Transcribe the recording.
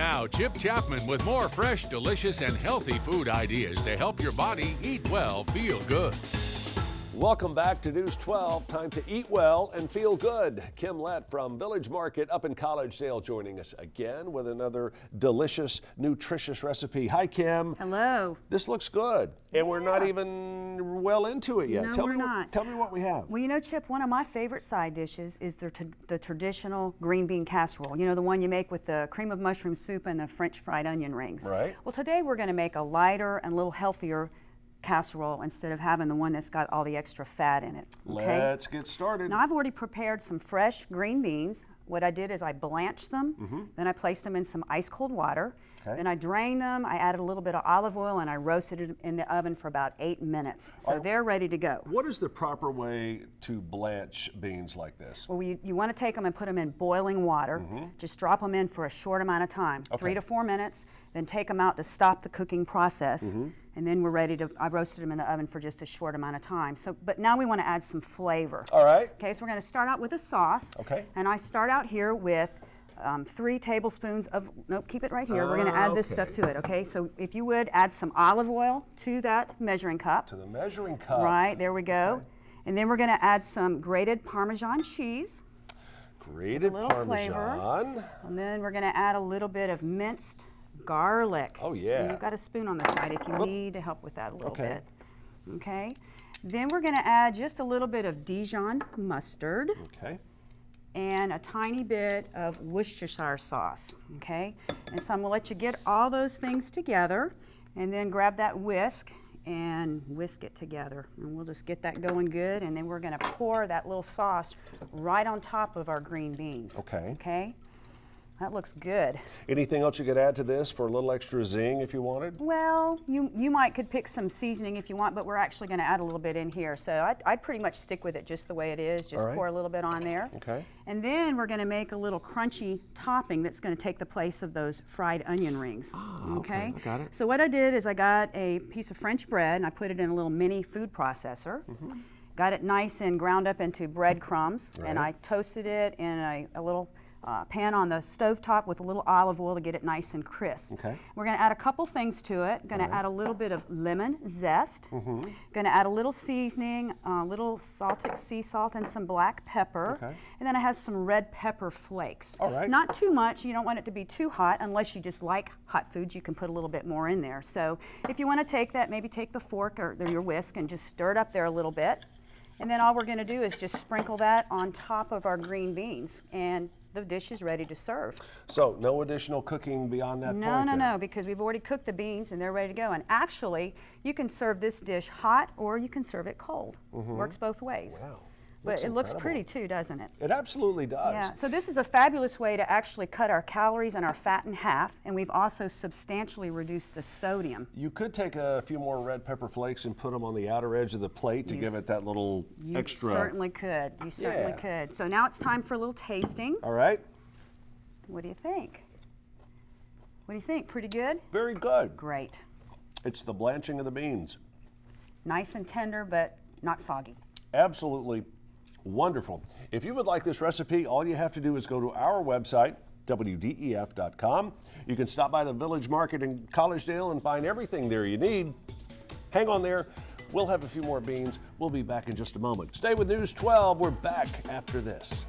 Now, Chip Chapman with more fresh, delicious, and healthy food ideas to help your body eat well, feel good. Welcome back to News 12. Time to eat well and feel good. Kim Lett from Village Market up in Collegedale joining us again with another delicious, nutritious recipe. Hi, Kim. Hello. This looks good. And we're not even well into it yet. No, tell we're me not. Tell me what we have. Well, you know, Chip, one of my favorite side dishes is the traditional green bean casserole. You know, the one you make with the cream of mushroom soup and the French fried onion rings. Right. Well, today we're going to make a lighter and a little healthier casserole instead of having the one that's got all the extra fat in it. Okay? Let's get started. Now, I've already prepared some fresh green beans. What I did is I blanched them, then I placed them in some ice cold water. Okay. Then I drained them, I added a little bit of olive oil, and I roasted it in the oven for about 8 minutes. So they're ready to go. What is the proper way to blanch beans like this? Well, you want to take them and put them in boiling water. Just drop them in for a short amount of time, 3 to 4 minutes, then take them out to stop the cooking process. And then we're ready to, I roasted them in the oven for just a short amount of time. So, but now we want to add some flavor. All right. Okay, so we're going to start out with a sauce. Okay. And I start out here with 3 tablespoons of, nope, keep it right here. We're going to add this stuff to it, okay? So if you would, add some olive oil to that measuring cup. To the measuring cup. Right, there we go. Okay. And then we're going to add some grated Parmesan cheese. Grated little Parmesan. flavor. And then we're going to add a little bit of minced garlic. Oh, yeah. And you've got a spoon on the side if you need to help with that a little bit. Okay. Then we're going to add just a little bit of Dijon mustard. Okay. And a tiny bit of Worcestershire sauce, okay? And so I'm gonna let you get all those things together and then grab that whisk and whisk it together. And we'll just get that going good, and then we're gonna pour that little sauce right on top of our green beans. Okay. Okay? That looks good. Anything else you could add to this for a little extra zing if you wanted? Well, you might could pick some seasoning if you want, but we're actually going to add a little bit in here. So I'd pretty much stick with it just the way it is. Just pour a little bit on there. Okay. And then we're going to make a little crunchy topping that's going to take the place of those fried onion rings. Oh, okay. I got it. So what I did is I got a piece of French bread and I put it in a little mini food processor. Got it nice and ground up into breadcrumbs, and I toasted it in a little pan on the stovetop with a little olive oil to get it nice and crisp. Okay. We're going to add a couple things to it. Going to add a little bit of lemon zest. Going to add a little seasoning, a little salted sea salt and some black pepper. Okay. And then I have some red pepper flakes. All right. Not too much. You don't want it to be too hot unless you just like hot foods. You can put a little bit more in there. So if you want to take that, maybe take the fork or your whisk and just stir it up there a little bit. And then all we're going to do is just sprinkle that on top of our green beans, and the dish is ready to serve. So no additional cooking beyond that point? No, because we've already cooked the beans and they're ready to go. And actually, you can serve this dish hot or you can serve it cold. Works both ways. Wow. But it looks incredible. pretty too, doesn't it? It absolutely does. Yeah, so this is a fabulous way to actually cut our calories and our fat in half, and we've also substantially reduced the sodium. You could take a few more red pepper flakes and put them on the outer edge of the plate to give it that little extra. You certainly could. You certainly could. So now it's time for a little tasting. All right. What do you think? What do you think? Pretty good? Very good. Great. It's the blanching of the beans. Nice and tender, but not soggy. Absolutely wonderful. If you would like this recipe, all you have to do is go to our website, WDEF.com. You can stop by the Village Market in Collegedale and find everything there you need. Hang on there. We'll have a few more beans. We'll be back in just a moment. Stay with News 12. We're back after this.